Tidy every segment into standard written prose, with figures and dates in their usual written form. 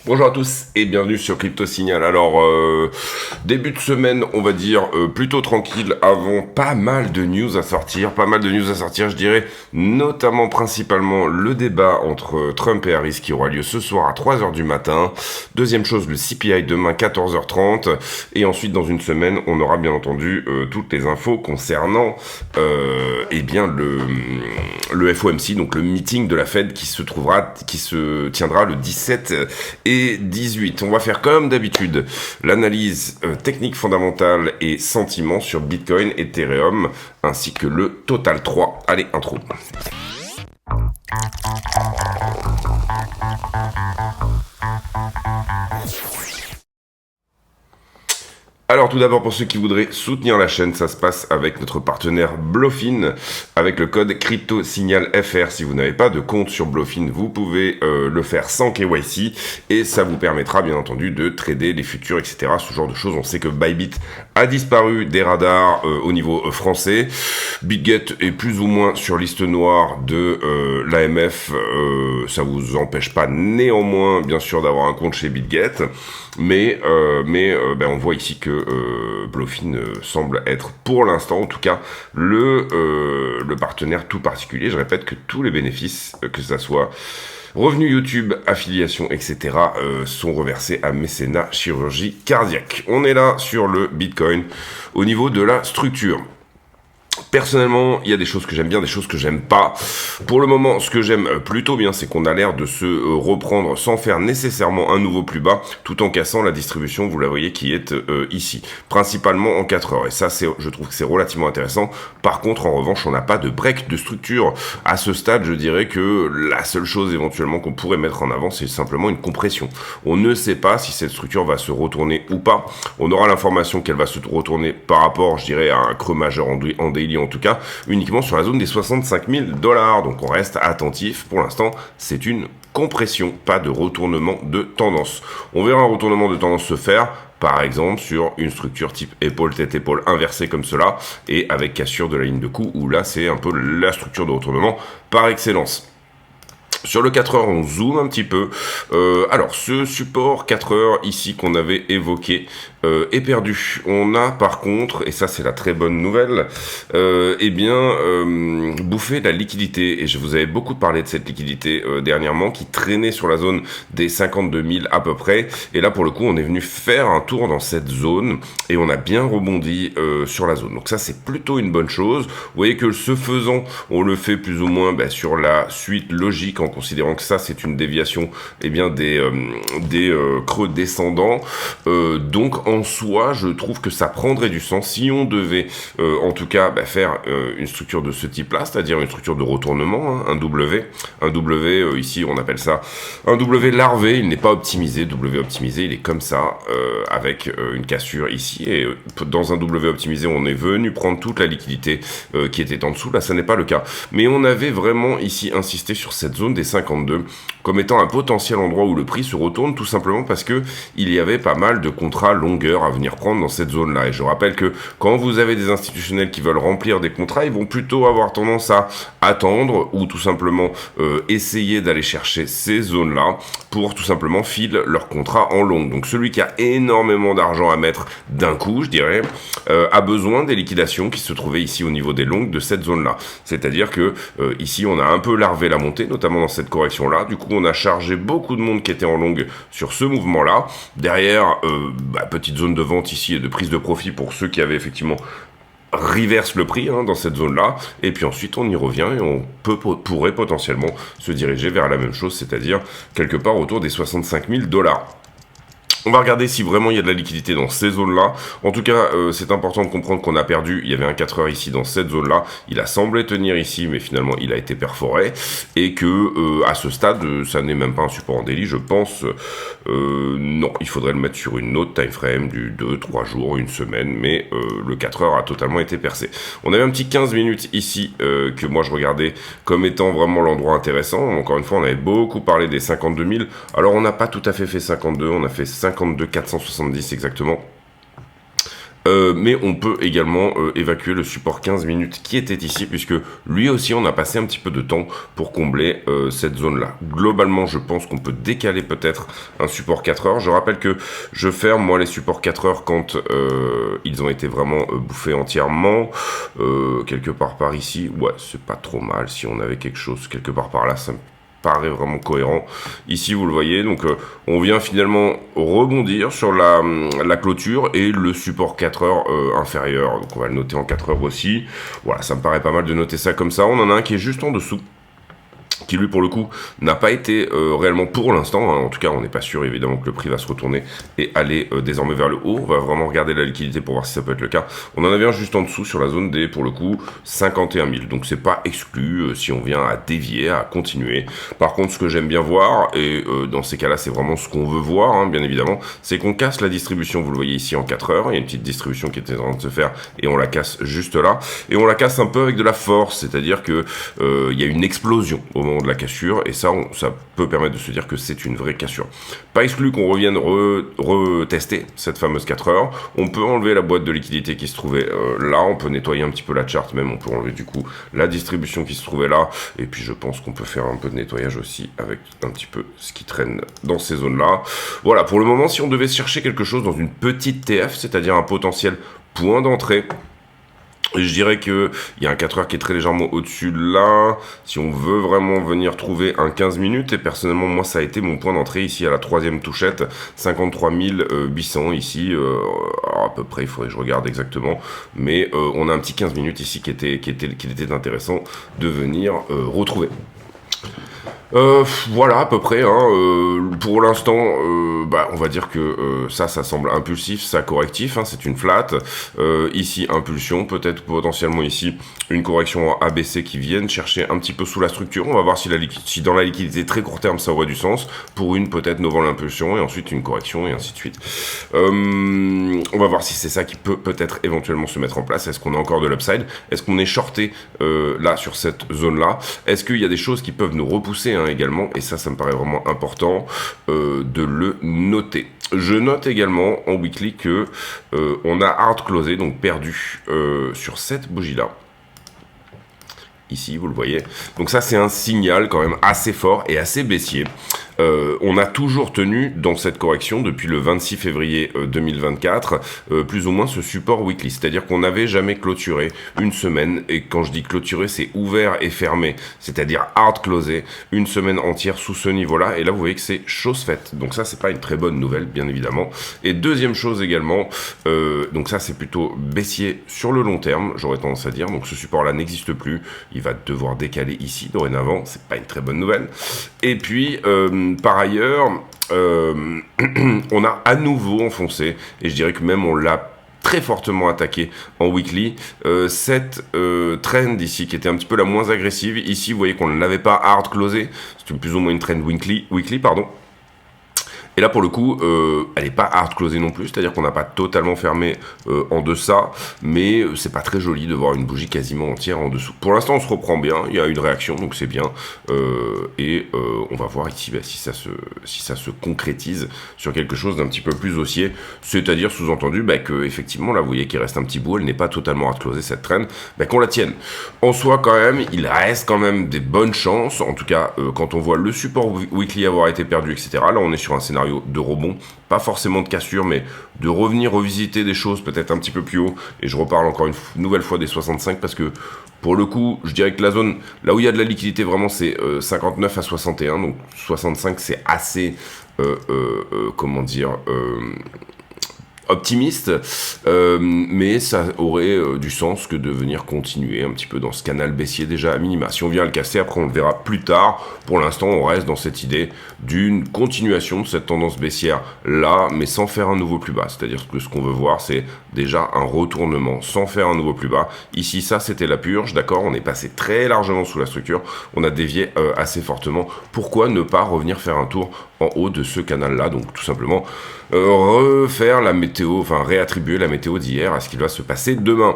Bonjour à tous et bienvenue sur Crypto Signal. Alors, début de semaine, on va dire plutôt tranquille avant pas mal de news à sortir. Je dirais, notamment principalement le débat entre Trump et Harris qui aura lieu ce soir à 3h du matin. Deuxième chose, le CPI demain 14h30. Et ensuite, dans une semaine, on aura bien entendu toutes les infos concernant eh bien le FOMC, donc le meeting de la Fed qui se tiendra le 17 et 18. On va faire comme d'habitude l'analyse technique fondamentale et sentiments sur Bitcoin, Ethereum ainsi que le Total 3. Allez, intro. Alors tout d'abord, pour ceux qui voudraient soutenir la chaîne, ça se passe avec notre partenaire Bluefin, avec le code CryptoSignalFR. Si vous n'avez pas de compte sur Bluefin, vous pouvez le faire sans KYC et ça vous permettra bien entendu de trader les futurs, etc. Ce genre de choses. On sait que Bybit a disparu des radars au niveau français. BitGet est plus ou moins sur liste noire de l'AMF. Ça vous empêche pas néanmoins, bien sûr, d'avoir un compte chez BitGet. Mais on voit ici que Bluefin semble être, pour l'instant en tout cas, le partenaire tout particulier. Je répète que tous les bénéfices, que ça soit revenus YouTube, affiliation, etc., sont reversés à Mécénat Chirurgie Cardiaque. On est là sur le Bitcoin au niveau de la structure. Personnellement, il y a des choses que j'aime bien, des choses que j'aime pas. Pour le moment, ce que j'aime plutôt bien, c'est qu'on a l'air de se reprendre sans faire nécessairement un nouveau plus bas, tout en cassant la distribution, vous la voyez, qui est ici. Principalement en 4 heures. Et ça, je trouve que c'est relativement intéressant. Par contre, en revanche, on n'a pas de break de structure. À ce stade, je dirais que la seule chose éventuellement qu'on pourrait mettre en avant, c'est simplement une compression. On ne sait pas si cette structure va se retourner ou pas. On aura l'information qu'elle va se retourner par rapport, je dirais, à un creux majeur en daily, en tout cas, uniquement sur la zone des 65 000 $. Donc on reste attentif. Pour l'instant, c'est une compression, pas de retournement de tendance. On verra un retournement de tendance se faire, par exemple, sur une structure type épaule, tête, épaule inversée comme cela, et avec cassure de la ligne de coup, où là, c'est un peu la structure de retournement par excellence. Sur le 4 heures, on zoome un petit peu. Alors, ce support 4 heures ici qu'on avait évoqué est perdu. On a par contre, et ça c'est la très bonne nouvelle, bouffé la liquidité. Et je vous avais beaucoup parlé de cette liquidité dernièrement qui traînait sur la zone des 52 000 à peu près. Et là, pour le coup, on est venu faire un tour dans cette zone et on a bien rebondi sur la zone. Donc ça, c'est plutôt une bonne chose. Vous voyez que ce faisant, on le fait plus ou moins sur la suite logique en considérant que ça c'est une déviation des creux descendants. Donc en soi je trouve que ça prendrait du sens si on devait en tout cas faire une structure de ce type là, c'est-à-dire une structure de retournement, un W ici on appelle ça un W larvé. Il n'est pas optimisé. W optimisé, il est comme ça avec une cassure ici, et dans un W optimisé on est venu prendre toute la liquidité qui était en dessous. Là ça n'est pas le cas, mais on avait vraiment ici insisté sur cette zone des 52 comme étant un potentiel endroit où le prix se retourne, tout simplement parce que il y avait pas mal de contrats longueurs à venir prendre dans cette zone-là. Et je rappelle que quand vous avez des institutionnels qui veulent remplir des contrats, ils vont plutôt avoir tendance à attendre ou tout simplement essayer d'aller chercher ces zones-là pour tout simplement filer leur contrat en long. Donc celui qui a énormément d'argent à mettre d'un coup, je dirais, a besoin des liquidations qui se trouvaient ici au niveau des longues de cette zone-là. C'est-à-dire que ici on a un peu larvé la montée, notamment dans cette correction-là. Du coup, on a chargé beaucoup de monde qui était en longue sur ce mouvement-là. Derrière, petite zone de vente ici et de prise de profit pour ceux qui avaient effectivement reverse le prix dans cette zone-là. Et puis ensuite, on y revient et on pourrait potentiellement se diriger vers la même chose, c'est-à-dire quelque part autour des 65 000 $. On va regarder si vraiment il y a de la liquidité dans ces zones-là. En tout cas, c'est important de comprendre qu'on a perdu. Il y avait un 4 heures ici dans cette zone-là. Il a semblé tenir ici, mais finalement, il a été perforé. Et que, à ce stade, ça n'est même pas un support en daily, je pense. Non, il faudrait le mettre sur une autre time frame du 2, 3 jours, une semaine. Mais le 4 heures a totalement été percé. On avait un petit 15 minutes ici que moi, je regardais comme étant vraiment l'endroit intéressant. Encore une fois, on avait beaucoup parlé des 52 000. Alors, on n'a pas tout à fait 52. On a fait 52 470 exactement. Mais on peut également évacuer le support 15 minutes qui était ici, puisque lui aussi on a passé un petit peu de temps pour combler cette zone-là. Globalement, je pense qu'on peut décaler peut-être un support 4 heures. Je rappelle que je ferme moi les supports 4 heures quand ils ont été vraiment bouffés entièrement. Quelque part par ici, ouais, c'est pas trop mal. Si on avait quelque chose quelque part par là, ça me paraît vraiment cohérent. Ici, vous le voyez, donc on vient finalement rebondir sur la clôture et le support 4 heures inférieur. Donc on va le noter en 4 heures aussi. Voilà, ça me paraît pas mal de noter ça comme ça. On en a un qui est juste en dessous, qui lui pour le coup n'a pas été réellement pour l'instant, hein. En tout cas on n'est pas sûr évidemment que le prix va se retourner et aller désormais vers le haut. On va vraiment regarder la liquidité pour voir si ça peut être le cas. On en avait un juste en dessous sur la zone des pour le coup 51 000, donc c'est pas exclu si on vient à dévier, à continuer. Par contre ce que j'aime bien voir, et dans ces cas là c'est vraiment ce qu'on veut voir, hein, bien évidemment, c'est qu'on casse la distribution. Vous le voyez ici en 4 heures, il y a une petite distribution qui était en train de se faire et on la casse juste là, et on la casse un peu avec de la force, c'est-à-dire que il y a une explosion au moment de la cassure, et ça peut permettre de se dire que c'est une vraie cassure. Pas exclu qu'on revienne retester cette fameuse 4 heures. On peut enlever la boîte de liquidité qui se trouvait là, on peut nettoyer un petit peu la charte même, on peut enlever du coup la distribution qui se trouvait là, et puis je pense qu'on peut faire un peu de nettoyage aussi avec un petit peu ce qui traîne dans ces zones là. Voilà, pour le moment, si on devait chercher quelque chose dans une petite TF, c'est-à-dire un potentiel point d'entrée, je dirais qu'il y a un 4 heures qui est très légèrement au-dessus là, si on veut vraiment venir trouver un 15 minutes, et personnellement moi ça a été mon point d'entrée ici à la troisième touchette, 53 800 ici, alors à peu près il faudrait que je regarde exactement, mais on a un petit 15 minutes ici qui était intéressant de venir retrouver. Voilà à peu près, hein, pour l'instant, on va dire que ça semble impulsif, ça correctif, hein, c'est une flat, ici impulsion, peut-être potentiellement ici une correction en ABC qui vienne chercher un petit peu sous la structure. On va voir si dans la liquidité très court terme ça aurait du sens, pour une peut-être novant l'impulsion et ensuite une correction et ainsi de suite. On va voir si c'est ça qui peut peut-être éventuellement se mettre en place. Est-ce qu'on a encore de l'upside? Est-ce qu'on est shorté là sur cette zone là? Est-ce qu'il y a des choses qui peuvent nous repousser, hein, également, et ça me paraît vraiment important de le noter. Je note également en weekly que on a hard closé, donc perdu sur cette bougie là. Ici, vous le voyez. Donc ça, c'est un signal quand même assez fort et assez baissier. On a toujours tenu dans cette correction depuis le 26 février 2024 plus ou moins ce support weekly, c'est-à-dire qu'on n'avait jamais clôturé une semaine, et quand je dis clôturé c'est ouvert et fermé, c'est-à-dire hard closé une semaine entière sous ce niveau-là, et là vous voyez que c'est chose faite, donc ça c'est pas une très bonne nouvelle bien évidemment. Et deuxième chose également, donc ça c'est plutôt baissier sur le long terme, j'aurais tendance à dire, donc ce support là n'existe plus, il va devoir décaler ici dorénavant, c'est pas une très bonne nouvelle. Et puis par ailleurs, on a à nouveau enfoncé, et je dirais que même on l'a très fortement attaqué en weekly, cette trend ici qui était un petit peu la moins agressive. Ici vous voyez qu'on ne l'avait pas hard closé, c'était plus ou moins une trend weekly pardon. Et là, pour le coup, elle n'est pas hard closée non plus, c'est-à-dire qu'on n'a pas totalement fermé en deçà, mais c'est pas très joli de voir une bougie quasiment entière en dessous. Pour l'instant, on se reprend bien, il y a une réaction, donc c'est bien, et on va voir ici si ça se concrétise sur quelque chose d'un petit peu plus haussier, c'est-à-dire sous-entendu que effectivement, là, vous voyez qu'il reste un petit bout, elle n'est pas totalement hard closée cette trend, qu'on la tienne. En soi, quand même, il reste quand même des bonnes chances, en tout cas, quand on voit le support weekly avoir été perdu, etc., là, on est sur un scénario de rebond, pas forcément de cassure, mais de revenir revisiter des choses peut-être un petit peu plus haut, et je reparle encore une nouvelle fois des 65, parce que pour le coup, je dirais que la zone, là où il y a de la liquidité vraiment, c'est 59 à 61, donc 65 c'est assez, comment dire, optimiste, mais ça aurait du sens que de venir continuer un petit peu dans ce canal baissier déjà à minima. Si on vient le casser, après on le verra plus tard. Pour l'instant, on reste dans cette idée d'une continuation de cette tendance baissière là, mais sans faire un nouveau plus bas. C'est-à-dire que ce qu'on veut voir, c'est déjà un retournement sans faire un nouveau plus bas. Ici, ça c'était la purge, d'accord, on est passé très largement sous la structure, on a dévié assez fortement. Pourquoi ne pas revenir faire un tour en haut de ce canal-là? Donc tout simplement refaire la météo, enfin réattribuer la météo d'hier à ce qui va se passer demain.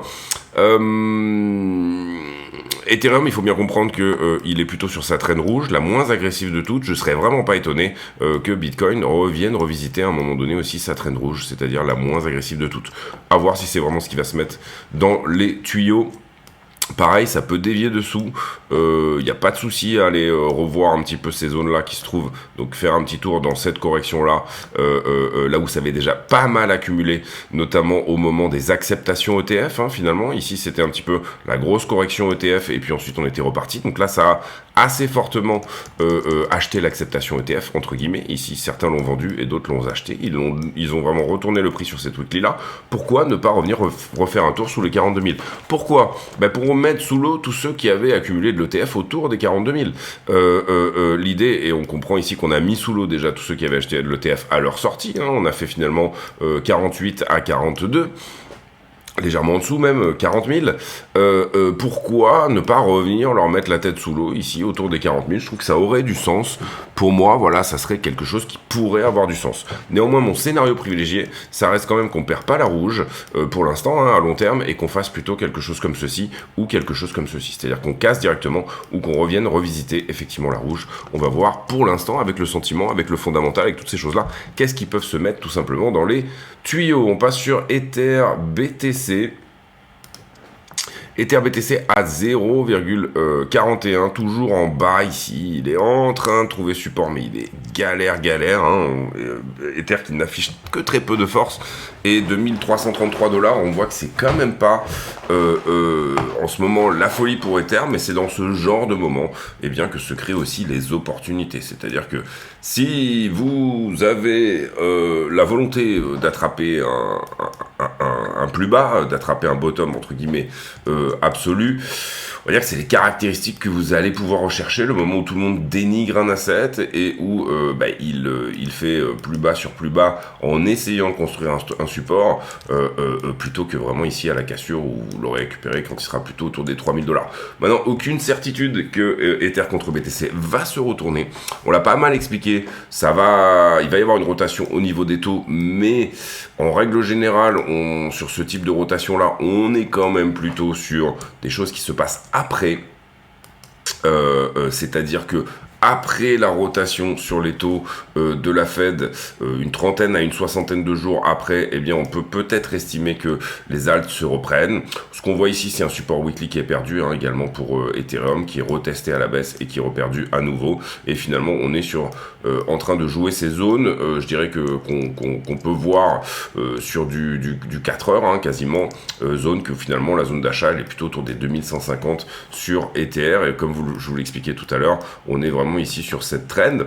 Ethereum, il faut bien comprendre que il est plutôt sur sa traîne rouge, la moins agressive de toutes. Je serais vraiment pas étonné que Bitcoin revienne revisiter à un moment donné aussi sa traîne rouge, c'est-à-dire la moins agressive de toutes. À voir si c'est vraiment ce qui va se mettre dans les tuyaux. Pareil, ça peut dévier dessous, il n'y a pas de souci à aller revoir un petit peu ces zones-là qui se trouvent, donc faire un petit tour dans cette correction-là, là où ça avait déjà pas mal accumulé, notamment au moment des acceptations ETF, hein, finalement. Ici, c'était un petit peu la grosse correction ETF, et puis ensuite on était reparti, donc là, ça a assez fortement acheté l'acceptation ETF, entre guillemets. Ici, certains l'ont vendu et d'autres l'ont acheté, ils ont vraiment retourné le prix sur cette weekly-là. Pourquoi ne pas revenir refaire un tour sous les 42 000? Pourquoi? Pour mettre sous l'eau tous ceux qui avaient accumulé de l'ETF autour des 42 000. L'idée, et on comprend ici qu'on a mis sous l'eau déjà tous ceux qui avaient acheté de l'ETF à leur sortie, hein, on a fait finalement 48 à 42, légèrement en dessous même, 40 000, pourquoi ne pas revenir leur mettre la tête sous l'eau ici autour des 40 000? Je trouve que ça aurait du sens. Pour moi, voilà, ça serait quelque chose qui pourrait avoir du sens. Néanmoins, mon scénario privilégié, ça reste quand même qu'on perd pas la rouge pour l'instant, hein, à long terme, et qu'on fasse plutôt quelque chose comme ceci ou quelque chose comme ceci. C'est-à-dire qu'on casse directement ou qu'on revienne revisiter effectivement la rouge. On va voir pour l'instant avec le sentiment, avec le fondamental, avec toutes ces choses-là, qu'est-ce qui peuvent se mettre tout simplement dans les tuyaux. On passe sur Ether BTC. Ether BTC à 0,41, toujours en bas ici. Il est en train de trouver support, mais il est galère. Hein. Ether qui n'affiche que très peu de force. Et 2333 $, on voit que c'est quand même pas en ce moment la folie pour Ether, mais c'est dans ce genre de moment que se créent aussi les opportunités. C'est-à-dire que si vous avez la volonté d'attraper un plus bas, d'attraper un bottom entre guillemets absolu, on va dire que c'est les caractéristiques que vous allez pouvoir rechercher le moment où tout le monde dénigre un asset et où il fait plus bas sur plus bas en essayant de construire un support plutôt que vraiment ici à la cassure où vous l'aurez récupéré quand il sera plutôt autour des 3000 $. Maintenant, aucune certitude que Ether contre BTC va se retourner. On l'a pas mal expliqué, il va y avoir une rotation au niveau des taux, mais en règle générale, sur ce type de rotation-là, on est quand même plutôt sur des choses qui se passent après, c'est-à-dire que après la rotation sur les taux de la Fed, une trentaine à une soixantaine de jours après, on peut peut-être estimer que les alts se reprennent. Ce qu'on voit ici, c'est un support weekly qui est perdu, hein, également pour Ethereum, qui est retesté à la baisse et qui est reperdu à nouveau. Et finalement, on est en train de jouer ces zones, je dirais qu'on peut voir sur du 4 heures, hein, quasiment, zone que finalement, la zone d'achat, elle est plutôt autour des 2150 sur Ether. Et comme je vous l'expliquais tout à l'heure, on est vraiment ici sur cette trend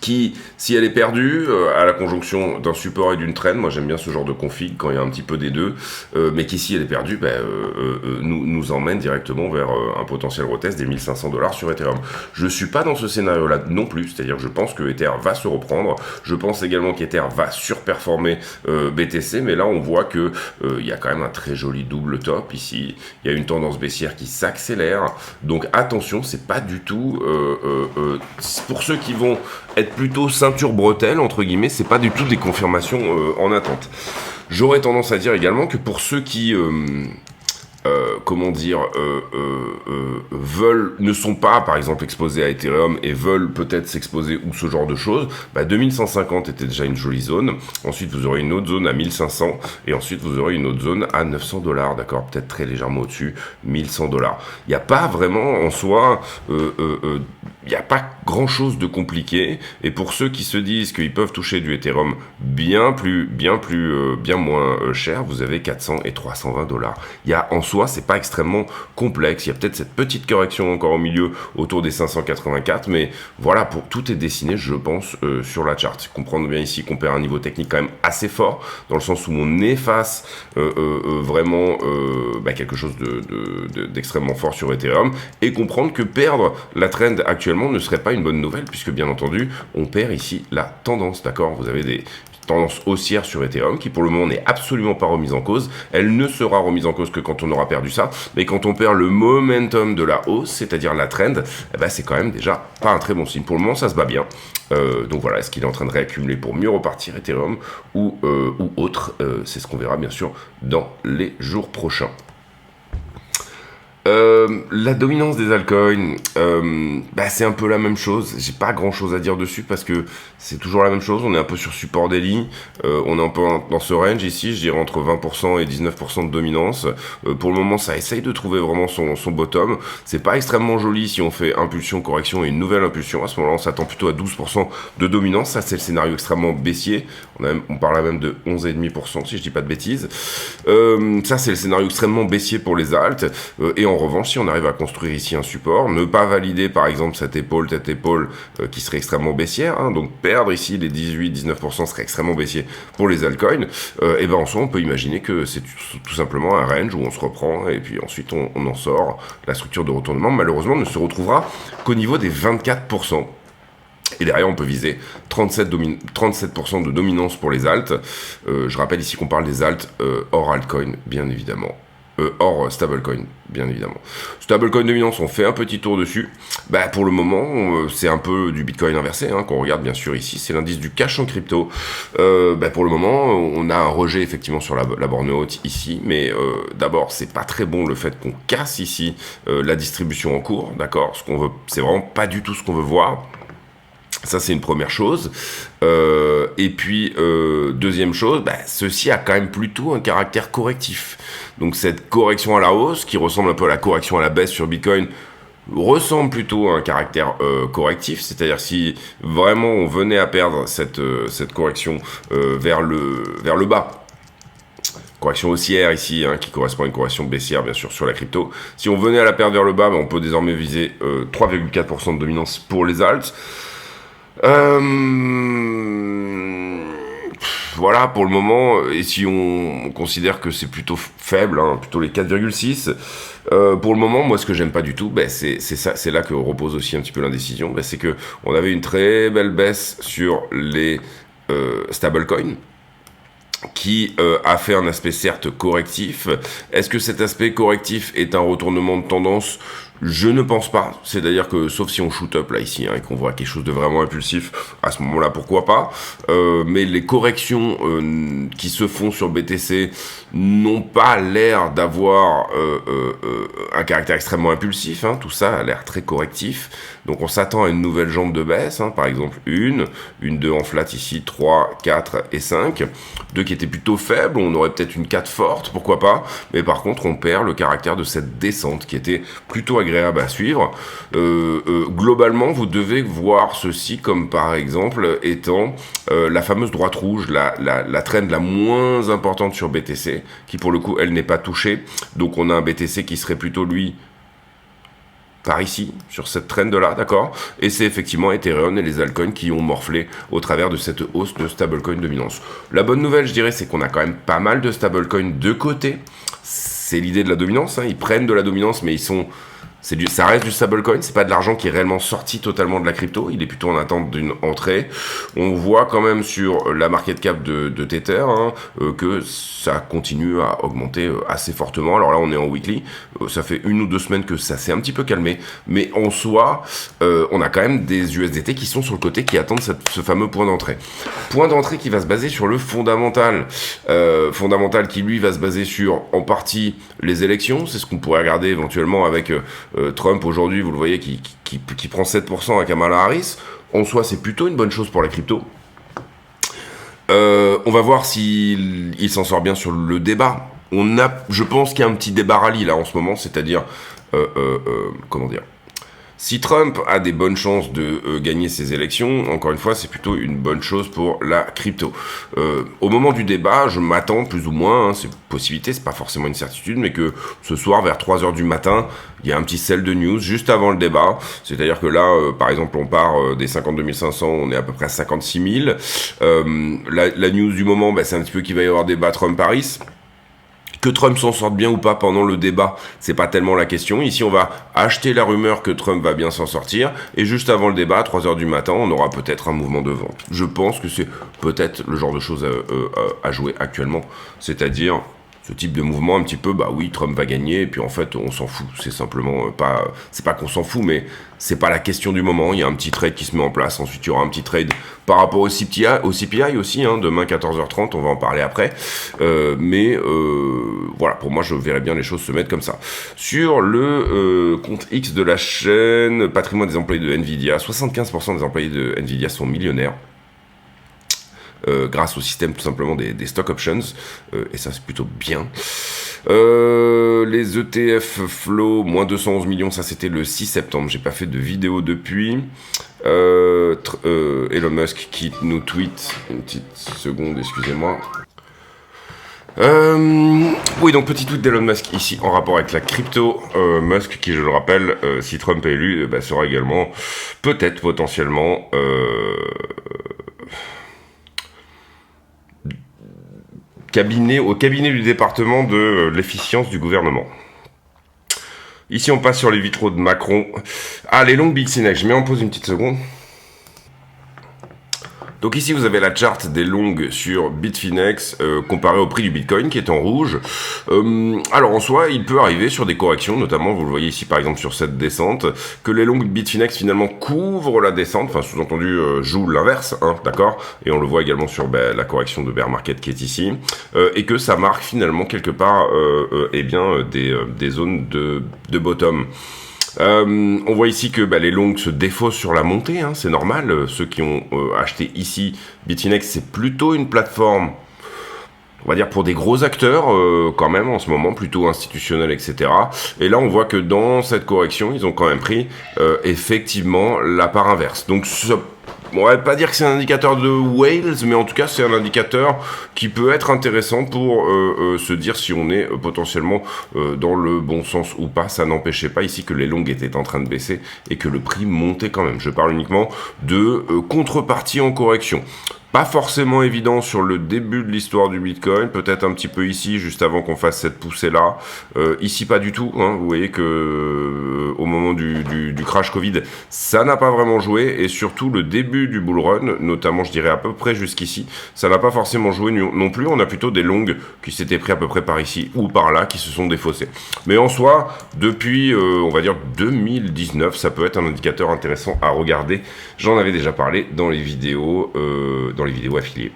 qui, si elle est perdue à la conjonction d'un support et d'une trend, moi j'aime bien ce genre de config quand il y a un petit peu des deux, mais qui si elle est perdue, nous emmène directement vers un potentiel retest des 1500 $ sur Ethereum. Je suis pas dans ce scénario-là non plus, c'est-à-dire que je pense que Ether va se reprendre, je pense également qu'Ether va surperformer BTC, mais là on voit que il y a quand même un très joli double top ici, il y a une tendance baissière qui s'accélère, donc attention, c'est pas du tout pour ceux qui vont être plutôt ceinture bretelle, entre guillemets, c'est pas du tout des confirmations en attente. J'aurais tendance à dire également que pour ceux qui ne sont pas par exemple exposés à Ethereum et veulent peut-être s'exposer ou ce genre de choses, 2150 était déjà une jolie zone, ensuite vous aurez une autre zone à 1500 et ensuite vous aurez une autre zone à 900 $, d'accord, peut-être très légèrement au-dessus, 1100 $. Il n'y a pas vraiment en soi, il n'y a pas grand chose de compliqué, et pour ceux qui se disent qu'ils peuvent toucher du Ethereum bien moins cher, vous avez 400 et 320 $. Il y a en soi, c'est pas extrêmement complexe. Il y a peut-être cette petite correction encore au milieu autour des 584, mais voilà, tout est dessiné, je pense, sur la charte. Comprendre bien ici qu'on perd un niveau technique quand même assez fort, dans le sens où on efface vraiment quelque chose d'extrêmement fort sur Ethereum, et comprendre que perdre la trend actuellement ne serait pas une bonne nouvelle, puisque bien entendu, on perd ici la tendance, d'accord? Vous avez des tendance haussière sur Ethereum qui pour le moment n'est absolument pas remise en cause. Elle ne sera remise en cause que quand on aura perdu ça, mais quand on perd le momentum de la hausse, c'est-à-dire la trend, c'est quand même déjà pas un très bon signe. Pour le moment, ça se bat bien. Donc voilà, est-ce qu'il est en train de réaccumuler pour mieux repartir Ethereum ou autre? C'est ce qu'on verra bien sûr dans les jours prochains. La dominance des altcoins, c'est un peu la même chose. J'ai pas grand chose à dire dessus parce que c'est toujours la même chose. On est un peu sur support daily. On est un peu dans ce range ici, je dirais entre 20% et 19% de dominance. Pour le moment, ça essaye de trouver vraiment son bottom. C'est pas extrêmement joli si on fait impulsion, correction et une nouvelle impulsion. À ce moment-là, on s'attend plutôt à 12% de dominance. Ça, c'est le scénario extrêmement baissier. On parle même de 11,5% si je dis pas de bêtises. Ça, c'est le scénario extrêmement baissier pour les alts. Et en revanche, si on arrive à construire ici un support, ne pas valider par exemple cette épaule qui serait extrêmement baissière, hein, donc perdre ici les 18-19% serait extrêmement baissier pour les altcoins, et ben en soi on peut imaginer que c'est tout simplement un range où on se reprend et puis ensuite on en sort. La structure de retournement malheureusement ne se retrouvera qu'au niveau des 24%. Et derrière, on peut viser 37% de dominance pour les alts. Je rappelle ici qu'on parle des alts hors altcoin, bien évidemment. Hors stablecoin, bien évidemment. Stablecoin dominance, on fait un petit tour dessus. Pour le moment, c'est un peu du Bitcoin inversé, hein, qu'on regarde bien sûr ici. C'est l'indice du cash en crypto. Pour le moment, on a un rejet effectivement sur la borne haute ici. Mais d'abord, c'est pas très bon le fait qu'on casse ici la distribution en cours. D'accord, c'est vraiment pas du tout ce qu'on veut voir. Ça, c'est une première chose. Et puis, deuxième chose, ceci a quand même plutôt un caractère correctif. Donc, cette correction à la hausse, qui ressemble un peu à la correction à la baisse sur Bitcoin, ressemble plutôt à un caractère correctif. C'est-à-dire si vraiment on venait à perdre cette correction vers le bas, correction haussière ici, hein, qui correspond à une correction baissière, bien sûr, sur la crypto. Si on venait à la perdre vers le bas, on peut désormais viser 3,4% de dominance pour les alts. Voilà pour le moment, et si on considère que c'est plutôt faible, hein, plutôt les 4,6, pour le moment, moi ce que j'aime pas du tout, c'est là que repose aussi un petit peu l'indécision, c'est que on avait une très belle baisse sur les stablecoins, qui a fait un aspect certes correctif. Est-ce que cet aspect correctif est un retournement de tendance ? Je ne pense pas. C'est-à-dire que, sauf si on shoot up là ici, hein, et qu'on voit quelque chose de vraiment impulsif, à ce moment-là, pourquoi pas. Mais les corrections qui se font sur BTC n'ont pas l'air d'avoir un caractère extrêmement impulsif. Hein. Tout ça a l'air très correctif. Donc on s'attend à une nouvelle jambe de baisse, hein, par exemple une 2 en flat ici, 3, 4 et 5. 2 qui étaient plutôt faibles, on aurait peut-être une 4 forte, pourquoi pas. Mais par contre, on perd le caractère de cette descente qui était plutôt agréable à suivre. Globalement, vous devez voir ceci comme par exemple étant la fameuse droite rouge, la trend la moins importante sur BTC, qui pour le coup, elle n'est pas touchée. Donc on a un BTC qui serait plutôt lui par ici, sur cette trend-là, d'accord. Et c'est effectivement Ethereum et les altcoins qui ont morflé au travers de cette hausse de stablecoin dominance. La bonne nouvelle, je dirais, c'est qu'on a quand même pas mal de stablecoins de côté. C'est l'idée de la dominance, hein. Ils prennent de la dominance, mais ça reste du stablecoin, c'est pas de l'argent qui est réellement sorti totalement de la crypto, il est plutôt en attente d'une entrée. On voit quand même sur la market cap de Tether, hein, que ça continue à augmenter assez fortement. Alors là on est en weekly, ça fait 1 ou 2 semaines que ça s'est un petit peu calmé, mais en soi on a quand même des USDT qui sont sur le côté, qui attendent ce fameux point d'entrée. Point d'entrée qui va se baser sur le fondamental, fondamental qui lui va se baser sur en partie les élections, c'est ce qu'on pourrait regarder éventuellement avec Trump aujourd'hui, vous le voyez, qui prend 7% à Kamala Harris. En soi, c'est plutôt une bonne chose pour la crypto. On va voir s'il s'en sort bien sur le débat. Je pense qu'il y a un petit débat rallye là en ce moment, c'est-à-dire, comment dire, si Trump a des bonnes chances de gagner ses élections, encore une fois, c'est plutôt une bonne chose pour la crypto. Au moment du débat, je m'attends plus ou moins, hein, c'est une possibilité, c'est pas forcément une certitude, mais que ce soir, vers 3h du matin, il y a un petit sell de news juste avant le débat. C'est-à-dire que là, par exemple, on part des 52 500, on est à peu près à 56 000. La news du moment, c'est un petit peu qu'il va y avoir débat Trump-Harris. Que Trump s'en sorte bien ou pas pendant le débat, c'est pas tellement la question. Ici, on va acheter la rumeur que Trump va bien s'en sortir. Et juste avant le débat, à 3h du matin, on aura peut-être un mouvement de vente. Je pense que c'est peut-être le genre de choses à jouer actuellement. C'est-à-dire ce type de mouvement un petit peu, bah oui, Trump va gagner, et puis en fait, on s'en fout. C'est simplement pas... C'est pas qu'on s'en fout, mais c'est pas la question du moment. Il y a un petit trade qui se met en place. Ensuite, il y aura un petit trade par rapport au CPI aussi, hein, demain 14h30, on va en parler après. Voilà, pour moi, je verrais bien les choses se mettre comme ça. Sur le compte X de la chaîne, patrimoine des employés de Nvidia, 75% des employés de Nvidia sont millionnaires. Grâce au système tout simplement des stock options, et ça c'est plutôt bien. Les ETF flow, moins 211 millions, ça c'était le 6 septembre, j'ai pas fait de vidéo depuis. Elon Musk qui nous tweet, une petite seconde, excusez-moi. Oui, donc petit tweet d'Elon Musk ici en rapport avec la crypto. Musk qui, je le rappelle, si Trump est élu, sera également peut-être potentiellement au cabinet du département de l'efficience du gouvernement. Ici, on passe sur les vitraux de Macron. Ah, les longues Bitfinex. Je mets en pause une petite seconde. Donc ici, vous avez la charte des longues sur Bitfinex comparée au prix du Bitcoin qui est en rouge. Alors en soi, il peut arriver sur des corrections, notamment, vous le voyez ici par exemple sur cette descente, que les longues Bitfinex finalement couvrent la descente, enfin sous-entendu jouent l'inverse, hein, d'accord. Et on le voit également sur la correction de bear market qui est ici, et que ça marque finalement quelque part des zones de bottom. On voit ici que les longues se défaussent sur la montée, hein, c'est normal. Ceux qui ont acheté ici Bitfinex, c'est plutôt une plateforme, on va dire pour des gros acteurs quand même en ce moment, plutôt institutionnels, etc. Et là on voit que dans cette correction, ils ont quand même pris effectivement la part inverse. Donc on va pas dire que c'est un indicateur de whales, mais en tout cas c'est un indicateur qui peut être intéressant pour se dire si on est potentiellement dans le bon sens ou pas. Ça n'empêchait pas ici que les longues étaient en train de baisser et que le prix montait quand même. Je parle uniquement de contrepartie en correction. Pas forcément évident sur le début de l'histoire du Bitcoin, peut-être un petit peu ici, juste avant qu'on fasse cette poussée-là. Ici, pas du tout. Hein. Vous voyez que au moment du crash Covid, ça n'a pas vraiment joué. Et surtout, le début du bull run, notamment, je dirais à peu près jusqu'ici, ça n'a pas forcément joué non plus. On a plutôt des longues qui s'étaient pris à peu près par ici ou par là, qui se sont défaussées. Mais en soi, depuis, on va dire, 2019, ça peut être un indicateur intéressant à regarder. J'en avais déjà parlé dans les vidéos affiliées.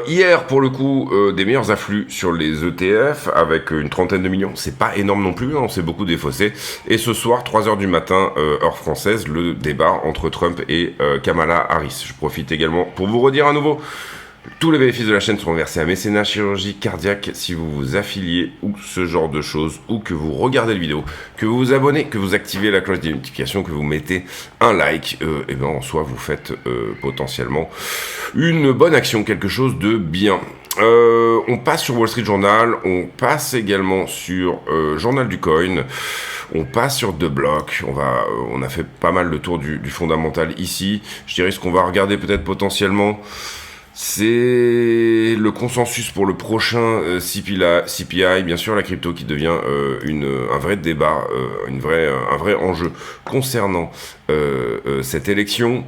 Hier, pour le coup, des meilleurs afflux sur les ETF avec une 30aine de millions. C'est pas énorme non plus, hein, on s'est beaucoup défaussé. Et ce soir, 3h du matin, heure française, le débat entre Trump et Kamala Harris. Je profite également pour vous redire à nouveau. Tous les bénéfices de la chaîne seront versés à Mécénat Chirurgie Cardiaque si vous vous affiliez ou ce genre de choses, ou que vous regardez la vidéo, que vous vous abonnez, que vous activez la cloche des notifications, que vous mettez un like, et bien en soi vous faites potentiellement une bonne action, quelque chose de bien. On passe sur Wall Street Journal, on passe également sur Journal du Coin, on passe sur The Block, on a fait pas mal le tour du fondamental ici. Je dirais ce qu'on va regarder peut-être potentiellement, c'est le consensus pour le prochain CPI, bien sûr la crypto qui devient un vrai débat, un vrai enjeu concernant cette élection.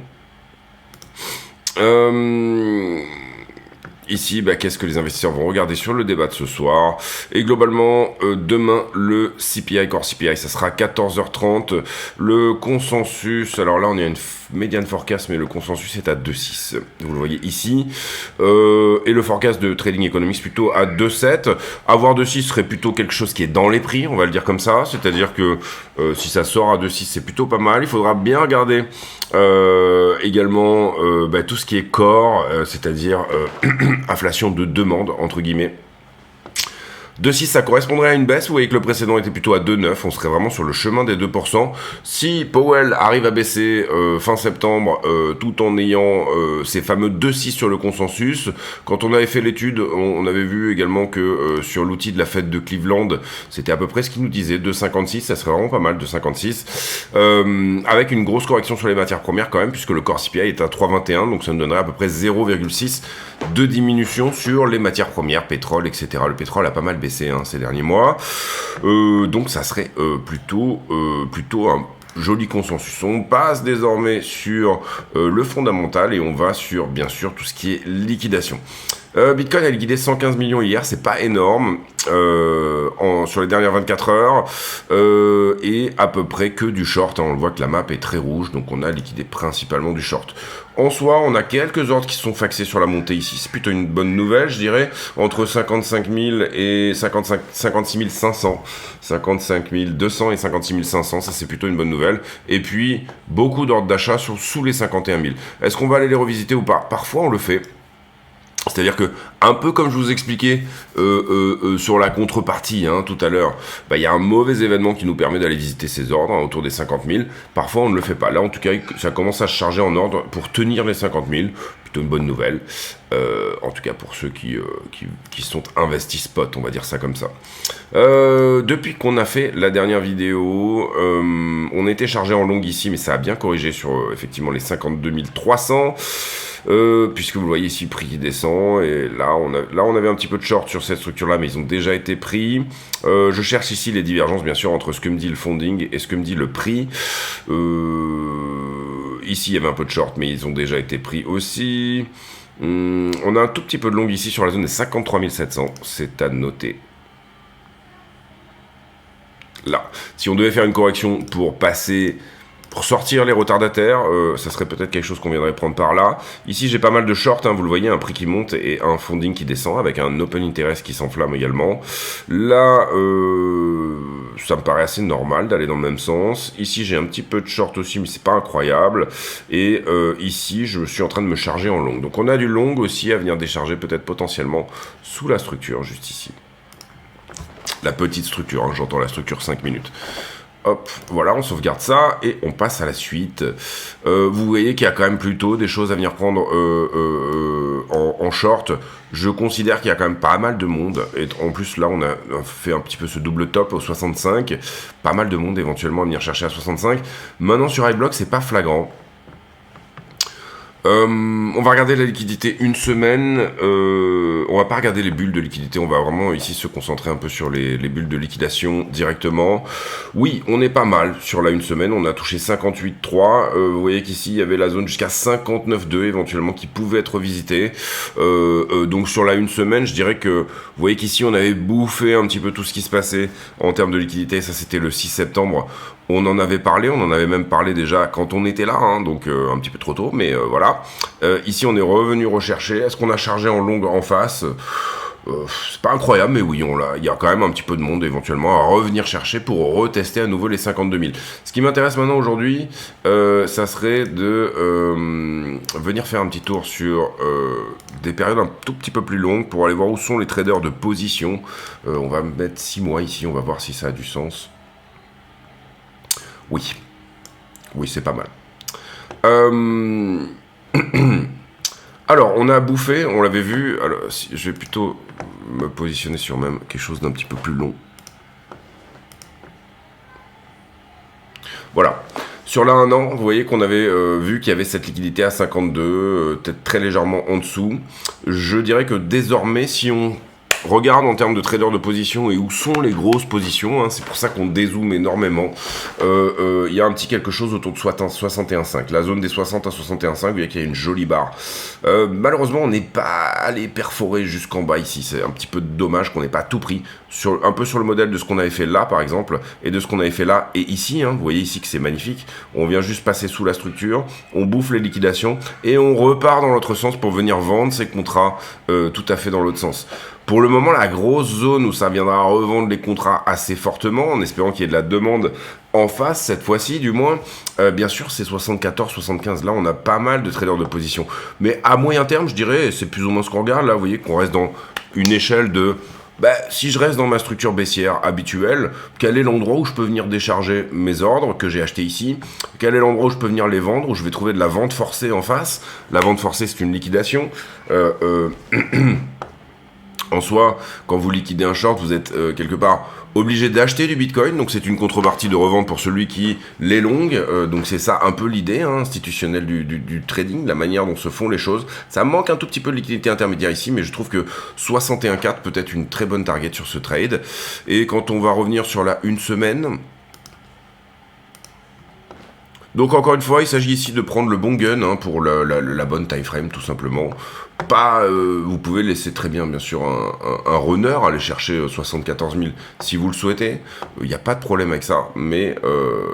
Ici, qu'est-ce que les investisseurs vont regarder sur le débat de ce soir? Et globalement, demain, le CPI, Core CPI, ça sera 14h30. Le consensus, alors là, on a une median forecast, mais le consensus est à 2,6. Vous le voyez ici. Et le forecast de Trading Economics plutôt à 2,7. Avoir 2,6 serait plutôt quelque chose qui est dans les prix, on va le dire comme ça. C'est-à-dire que si ça sort à 2,6, c'est plutôt pas mal. Il faudra bien regarder également tout ce qui est core, c'est-à-dire inflation de demande, entre guillemets. 2,6, ça correspondrait à une baisse. Vous voyez que le précédent était plutôt à 2,9. On serait vraiment sur le chemin des 2%. Si Powell arrive à baisser fin septembre, tout en ayant ces fameux 2,6 sur le consensus, quand on avait fait l'étude, on avait vu également que sur l'outil de la fête de Cleveland, c'était à peu près ce qu'il nous disait, 2,56. Ça serait vraiment pas mal, 2,56. Avec une grosse correction sur les matières premières quand même, puisque le core CPI est à 3,21. Donc ça nous donnerait à peu près 0,6 de diminution sur les matières premières, pétrole, etc. Le pétrole a pas mal baissé ces derniers mois, donc ça serait plutôt un joli consensus. On passe désormais sur le fondamental et on va sur bien sûr tout ce qui est liquidation. Bitcoin a liquidé 115 millions hier, c'est pas énorme sur les dernières 24 heures, et à peu près que du short, hein. On voit que la map est très rouge, donc on a liquidé principalement du short. En soi, on a quelques ordres qui sont faxés sur la montée ici, c'est plutôt une bonne nouvelle, je dirais, entre 55 000 et 56 500, 55 200 et 56 500, ça c'est plutôt une bonne nouvelle, et puis beaucoup d'ordres d'achat sous les 51 000. Est-ce qu'on va aller les revisiter ou pas? Parfois on le fait. C'est-à-dire que, un peu comme je vous expliquais sur la contrepartie hein, tout à l'heure, bah, y a un mauvais événement qui nous permet d'aller visiter ces ordres, hein, autour des 50 000. Parfois, on ne le fait pas. Là, en tout cas, ça commence à se charger en ordre pour tenir les 50 000. Plutôt une bonne nouvelle. En tout cas, pour ceux qui sont investis spot, on va dire ça comme ça. Depuis qu'on a fait la dernière vidéo, on était chargé en longue ici, mais ça a bien corrigé sur effectivement les 52 300. Puisque vous le voyez ici, prix qui descend, et là on avait un petit peu de short sur cette structure là, mais ils ont déjà été pris. Je cherche ici les divergences bien sûr entre ce que me dit le funding et ce que me dit le prix. Ici il y avait un peu de short, mais ils ont déjà été pris aussi. On a un tout petit peu de long ici sur la zone des 53 700, c'est à noter. Là, si on devait faire une correction pour sortir les retardataires, ça serait peut-être quelque chose qu'on viendrait prendre par là. Ici, j'ai pas mal de shorts, hein, vous le voyez, un prix qui monte et un funding qui descend, avec un open interest qui s'enflamme également. Là, ça me paraît assez normal d'aller dans le même sens. Ici, j'ai un petit peu de short aussi, mais c'est pas incroyable. Et ici, je suis en train de me charger en long. Donc on a du long aussi à venir décharger, peut-être potentiellement, sous la structure, juste ici. La petite structure, hein, j'entends la structure 5 minutes. Hop, voilà, on sauvegarde ça et on passe à la suite. Vous voyez qu'il y a quand même plutôt des choses à venir prendre en short. Je considère qu'il y a quand même pas mal de monde. Et en plus, là, on a fait un petit peu ce double top au 65. Pas mal de monde éventuellement à venir chercher à 65. Maintenant, sur iBlock, c'est pas flagrant. On va regarder la liquidité une semaine. On va pas regarder les bulles de liquidité. On va vraiment ici se concentrer un peu sur les bulles de liquidation directement. Oui, on est pas mal sur la une semaine. On a touché 58,3. Vous voyez qu'ici il y avait la zone jusqu'à 59,2 éventuellement qui pouvait être visitée. Donc sur la une semaine, je dirais que vous voyez qu'ici on avait bouffé un petit peu tout ce qui se passait en termes de liquidité. Ça c'était le 6 septembre. On en avait parlé, on en avait même parlé déjà quand on était là, hein, donc un petit peu trop tôt, mais voilà. Ici, on est revenu rechercher. Est-ce qu'on a chargé en longue en face? C'est pas incroyable, mais oui, il y a quand même un petit peu de monde éventuellement à revenir chercher pour retester à nouveau les 52 000. Ce qui m'intéresse maintenant aujourd'hui, ça serait de venir faire un petit tour sur des périodes un tout petit peu plus longues pour aller voir où sont les traders de position. On va mettre 6 mois ici, on va voir si ça a du sens. Oui, c'est pas mal. Alors, on a bouffé, on l'avait vu. Alors, je vais plutôt me positionner sur même quelque chose d'un petit peu plus long. Voilà. Sur la 1 an, vous voyez qu'on avait vu qu'il y avait cette liquidité à 52, peut-être très légèrement en dessous. Je dirais que désormais, si on regarde en termes de traders de position et où sont les grosses positions, hein, c'est pour ça qu'on dézoome énormément. Il y a un petit quelque chose autour de 61,5. La zone des 60 à 61,5, vous voyez qu'il y a une jolie barre. Malheureusement, on n'est pas allé perforer jusqu'en bas ici. C'est un petit peu dommage qu'on n'ait pas tout pris. Un peu sur le modèle de ce qu'on avait fait là, par exemple, et de ce qu'on avait fait là et ici. Hein, vous voyez ici que c'est magnifique. On vient juste passer sous la structure, on bouffe les liquidations et on repart dans l'autre sens pour venir vendre ces contrats tout à fait dans l'autre sens. Pour le moment, la grosse zone où ça viendra revendre les contrats assez fortement, en espérant qu'il y ait de la demande en face, cette fois-ci du moins, bien sûr c'est 74-75, là on a pas mal de traders de position. Mais à moyen terme, je dirais, c'est plus ou moins ce qu'on regarde, là vous voyez qu'on reste dans une échelle de... si je reste dans ma structure baissière habituelle, quel est l'endroit où je peux venir décharger mes ordres que j'ai achetés ici? Quel est l'endroit où je peux venir les vendre, où je vais trouver de la vente forcée en face? La vente forcée, c'est une liquidation. En soi, quand vous liquidez un short, vous êtes quelque part obligé d'acheter du Bitcoin, donc c'est une contrepartie de revente pour celui qui les longue, donc c'est ça un peu l'idée institutionnelle du trading, la manière dont se font les choses. Ça manque un tout petit peu de liquidité intermédiaire ici, mais je trouve que 61,4 peut être une très bonne target sur ce trade. Et quand on va revenir sur la une semaine, Donc encore une fois, il s'agit ici de prendre le bon gun hein, pour la bonne time frame, tout simplement. Pas, vous pouvez laisser très bien sûr un runner, aller chercher 74 000 si vous le souhaitez. Il n'y a pas de problème avec ça, mais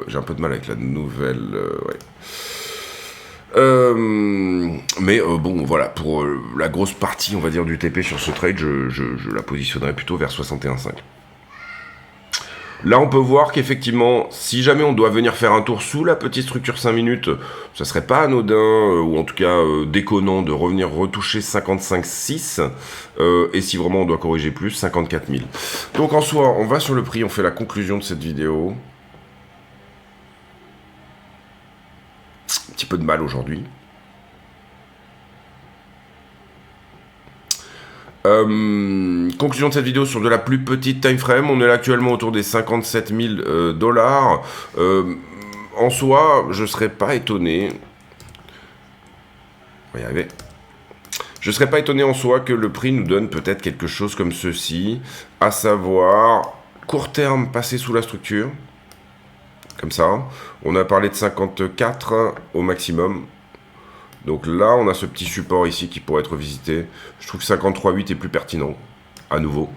j'ai un peu de mal avec la nouvelle... ouais. Mais bon, voilà, pour la grosse partie, on va dire, du TP sur ce trade, je la positionnerai plutôt vers 61,5. Là, on peut voir qu'effectivement, si jamais on doit venir faire un tour sous la petite structure 5 minutes, ça serait pas anodin, ou en tout cas déconnant, de revenir retoucher 55,6, et si vraiment on doit corriger plus, 54 000. Donc en soi, on va sur le prix, on fait la conclusion de cette vidéo. Un petit peu de mal aujourd'hui. Conclusion de cette vidéo sur de la plus petite time frame, on est là actuellement autour des 57 000 $. En soi, je serais pas étonné. On va y arriver. Je serais pas étonné en soi que le prix nous donne peut-être quelque chose comme ceci, à savoir court terme passer sous la structure, comme ça. On a parlé de 54 au maximum. Donc là, on a ce petit support ici qui pourrait être visité. Je trouve que 53,8 est plus pertinent, à nouveau.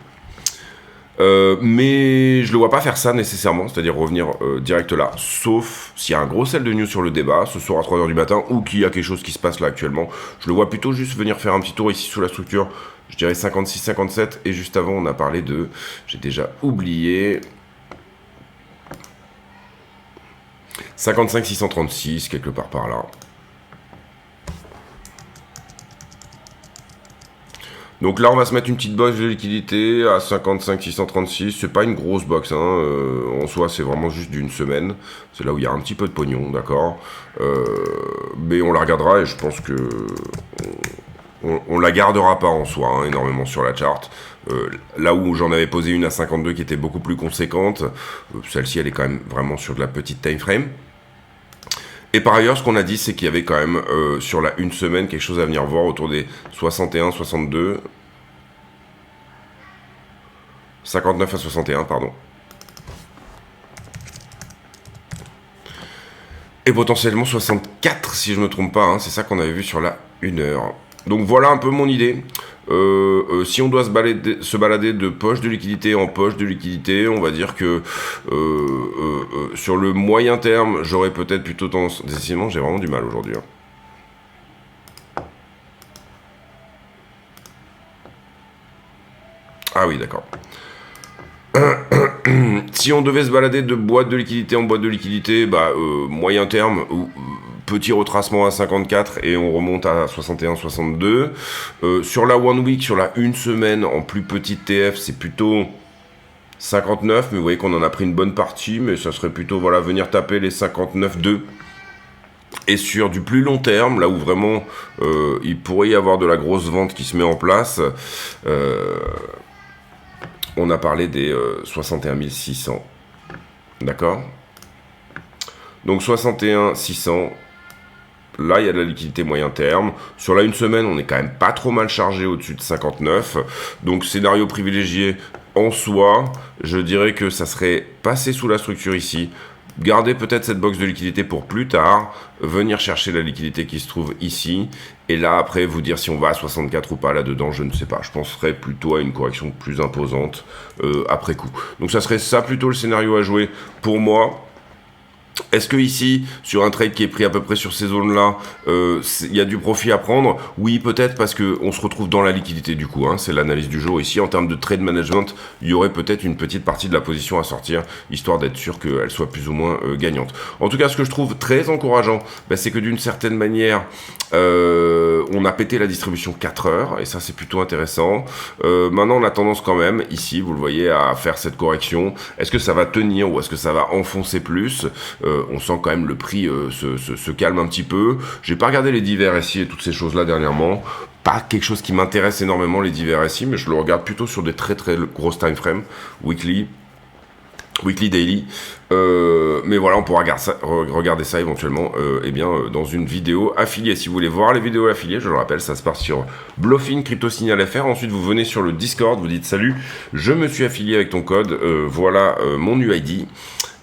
Mais je le vois pas faire ça nécessairement, c'est-à-dire revenir direct là, sauf s'il y a un gros sell de news sur le débat, ce soir à 3h du matin, ou qu'il y a quelque chose qui se passe là actuellement. Je le vois plutôt juste venir faire un petit tour ici sous la structure, je dirais 56-57, et juste avant, on a parlé de... J'ai déjà oublié... 55-636, quelque part par là. Donc là, on va se mettre une petite box de liquidité à 55-636. C'est pas une grosse box, hein. En soi, c'est vraiment juste d'une semaine. C'est là où il y a un petit peu de pognon, d'accord. Mais on la regardera et je pense que on la gardera pas en soi, hein, énormément sur la chart. Là où j'en avais posé une à 52 qui était beaucoup plus conséquente, celle-ci, elle est quand même vraiment sur de la petite time frame. Et par ailleurs, ce qu'on a dit, c'est qu'il y avait quand même, sur la une semaine, quelque chose à venir voir autour des 61, 62... 59 à 61, pardon. Et potentiellement 64, si je ne me trompe pas, hein, c'est ça qu'on avait vu sur la 1 heure. Donc voilà un peu mon idée. Si on doit se balader de poche de liquidité en poche de liquidité, on va dire que sur le moyen terme, j'aurais peut-être plutôt tendance... Décidément, j'ai vraiment du mal aujourd'hui. Hein. Ah oui, d'accord. Si on devait se balader de boîte de liquidité en boîte de liquidité, bah, moyen terme... Petit retracement à 54 et on remonte à 61-62. Sur la One Week, sur la une semaine, en plus petite TF, c'est plutôt 59. Mais vous voyez qu'on en a pris une bonne partie. Mais ça serait plutôt voilà, venir taper les 59,2. Et sur du plus long terme, là où vraiment il pourrait y avoir de la grosse vente qui se met en place, on a parlé des 61 600. D'accord ? Donc 61 600. Là, il y a de la liquidité moyen terme. Sur la une semaine, on est quand même pas trop mal chargé au-dessus de 59. Donc, scénario privilégié en soi, je dirais que ça serait passer sous la structure ici, garder peut-être cette box de liquidité pour plus tard, venir chercher la liquidité qui se trouve ici, et là, après, vous dire si on va à 64 ou pas là-dedans, je ne sais pas. Je penserais plutôt à une correction plus imposante après coup. Donc, ça serait ça plutôt le scénario à jouer pour moi. Est-ce que ici, sur un trade qui est pris à peu près sur ces zones-là, il y a du profit à prendre? Oui, peut-être parce qu'on se retrouve dans la liquidité du coup. Hein, c'est l'analyse du jour. Ici, en termes de trade management, il y aurait peut-être une petite partie de la position à sortir, histoire d'être sûr qu'elle soit plus ou moins gagnante. En tout cas, ce que je trouve très encourageant, bah, c'est que d'une certaine manière, on a pété la distribution 4 heures, et ça c'est plutôt intéressant. Maintenant, on a tendance quand même, ici, vous le voyez, à faire cette correction. Est-ce que ça va tenir ou est-ce que ça va enfoncer plus? On sent quand même le prix se calme un petit peu. J'ai pas regardé les divers SI et toutes ces choses-là dernièrement. Pas quelque chose qui m'intéresse énormément, les divers SI, mais je le regarde plutôt sur des très très grosses time frames, weekly, daily. Mais voilà, on pourra regarder ça éventuellement dans une vidéo affiliée. Si vous voulez voir les vidéos affiliées, je le rappelle, ça se passe sur Bluffin Crypto Signal FR. Ensuite, vous venez sur le Discord, vous dites salut, je me suis affilié avec ton code, voilà mon UID.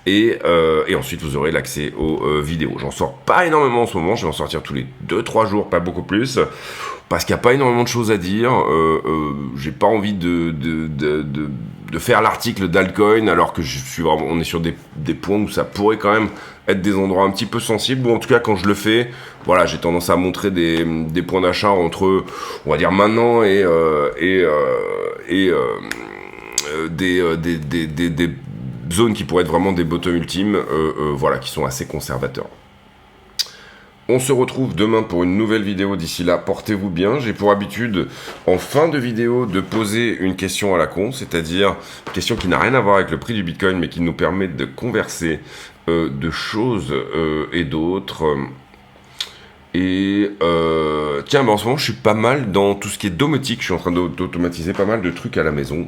et ensuite vous aurez l'accès aux vidéos. J'en sors pas énormément en ce moment, je vais en sortir tous les 2-3 jours, pas beaucoup plus, parce qu'il n'y a pas énormément de choses à dire. J'ai pas envie de faire l'article d'Altcoin, alors que on est sur des points où ça pourrait quand même être des endroits un petit peu sensibles, ou en tout cas quand je le fais, voilà, j'ai tendance à montrer des points d'achat entre, on va dire maintenant et des zones qui pourraient être vraiment des bottoms ultimes, voilà, qui sont assez conservateurs. On se retrouve demain pour une nouvelle vidéo. D'ici là, portez-vous bien. J'ai pour habitude, en fin de vidéo, de poser une question à la con, c'est-à-dire une question qui n'a rien à voir avec le prix du Bitcoin, mais qui nous permet de converser de choses et d'autres. Et tiens, en ce moment, je suis pas mal dans tout ce qui est domotique. Je suis en train d'automatiser pas mal de trucs à la maison.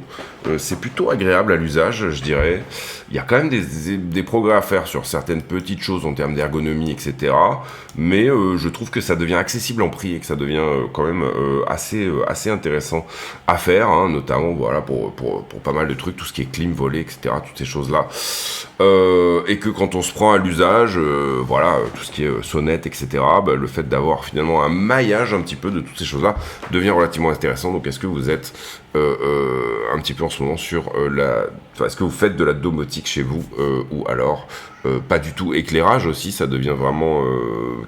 C'est plutôt agréable à l'usage, je dirais. Il y a quand même des progrès à faire sur certaines petites choses en termes d'ergonomie, etc. Mais je trouve que ça devient accessible en prix et que ça devient quand même assez intéressant à faire, hein, notamment voilà, pour pas mal de trucs, tout ce qui est clim, volet, etc. Toutes ces choses-là. Et que quand on se prend à l'usage, voilà, tout ce qui est sonnette, etc., bah, le fait d'avoir finalement un maillage un petit peu de toutes ces choses-là devient relativement intéressant. Donc est-ce que vous êtes un petit peu en ce moment sur est-ce que vous faites de la domotique chez vous ou alors pas du tout. Éclairage aussi, ça devient vraiment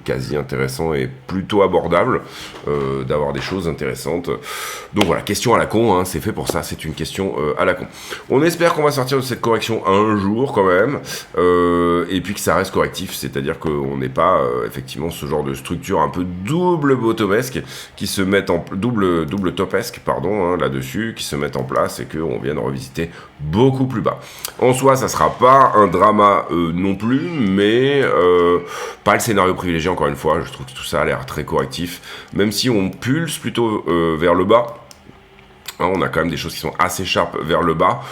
quasi intéressant et plutôt abordable d'avoir des choses intéressantes. Donc voilà, question à la con, hein, c'est fait pour ça, c'est une question à la con. On espère qu'on va sortir de cette correction un jour quand même, et puis que ça reste correctif, c'est-à-dire qu'on n'est pas effectivement ce genre de structure un peu double bottomesque qui se met en double topesque, pardon, hein, là-dessus, qui se mettent en place et qu'on vienne revisiter beaucoup plus bas. En soi, ça sera pas un drama non plus, mais pas le scénario privilégié, encore une fois. Je trouve que tout ça a l'air très correctif, même si on pulse plutôt vers le bas. Hein, on a quand même des choses qui sont assez sharp vers le bas.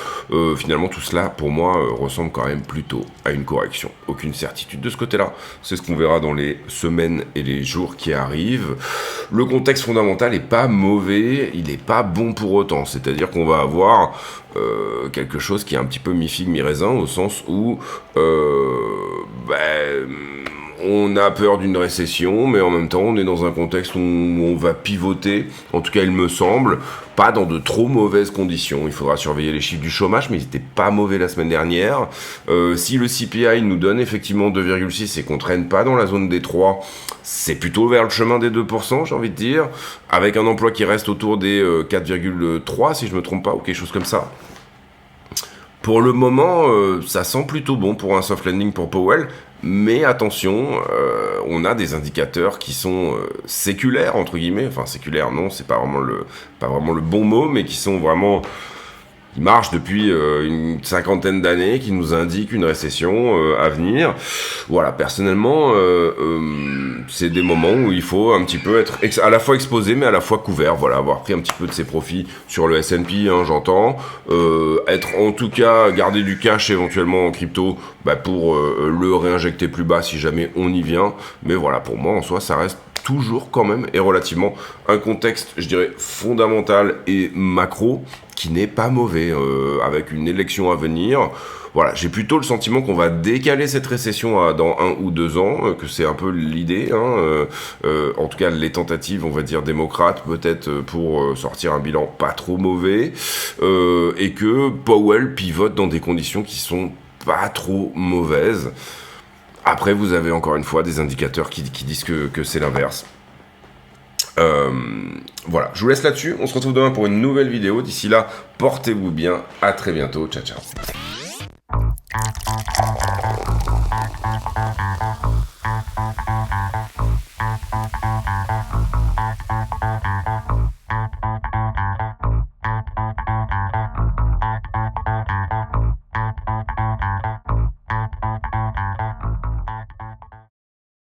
Finalement, tout cela, pour moi, ressemble quand même plutôt à une correction. Aucune certitude de ce côté-là. C'est ce qu'on verra dans les semaines et les jours qui arrivent. Le contexte fondamental n'est pas mauvais, il n'est pas bon pour autant. C'est-à-dire qu'on va avoir quelque chose qui est un petit peu mi-figue, mi-raisin, au sens où on a peur d'une récession, mais en même temps, on est dans un contexte où on va pivoter, en tout cas, il me semble, pas dans de trop mauvaises conditions. Il faudra surveiller les chiffres du chômage, mais ils n'étaient pas mauvais la semaine dernière. Si le CPI nous donne effectivement 2,6 et qu'on traîne pas dans la zone des 3, c'est plutôt vers le chemin des 2%, j'ai envie de dire, avec un emploi qui reste autour des 4,3, si je me trompe pas, ou quelque chose comme ça. Pour le moment, ça sent plutôt bon pour un soft landing pour Powell, mais attention, on a des indicateurs qui sont séculaires, entre guillemets, enfin séculaires non, c'est pas vraiment le bon mot, mais qui sont vraiment... qui marche depuis une cinquantaine d'années, qui nous indique une récession à venir. Voilà, personnellement, c'est des moments où il faut un petit peu être à la fois exposé, mais à la fois couvert. Voilà, avoir pris un petit peu de ses profits sur le S&P, hein, j'entends. Être en tout cas, garder du cash éventuellement en crypto pour le réinjecter plus bas si jamais on y vient. Mais voilà, pour moi, en soi, ça reste toujours quand même et relativement un contexte, je dirais, fondamental et macro qui n'est pas mauvais, avec une élection à venir. Voilà, j'ai plutôt le sentiment qu'on va décaler cette récession dans 1 ou 2 ans, que c'est un peu l'idée, hein, en tout cas les tentatives, on va dire, démocrates, peut-être pour sortir un bilan pas trop mauvais, et que Powell pivote dans des conditions qui sont pas trop mauvaises. Après, vous avez encore une fois des indicateurs qui disent que c'est l'inverse. Voilà, je vous laisse là-dessus. On se retrouve demain pour une nouvelle vidéo. D'ici là, portez-vous bien. À très bientôt. Ciao, ciao.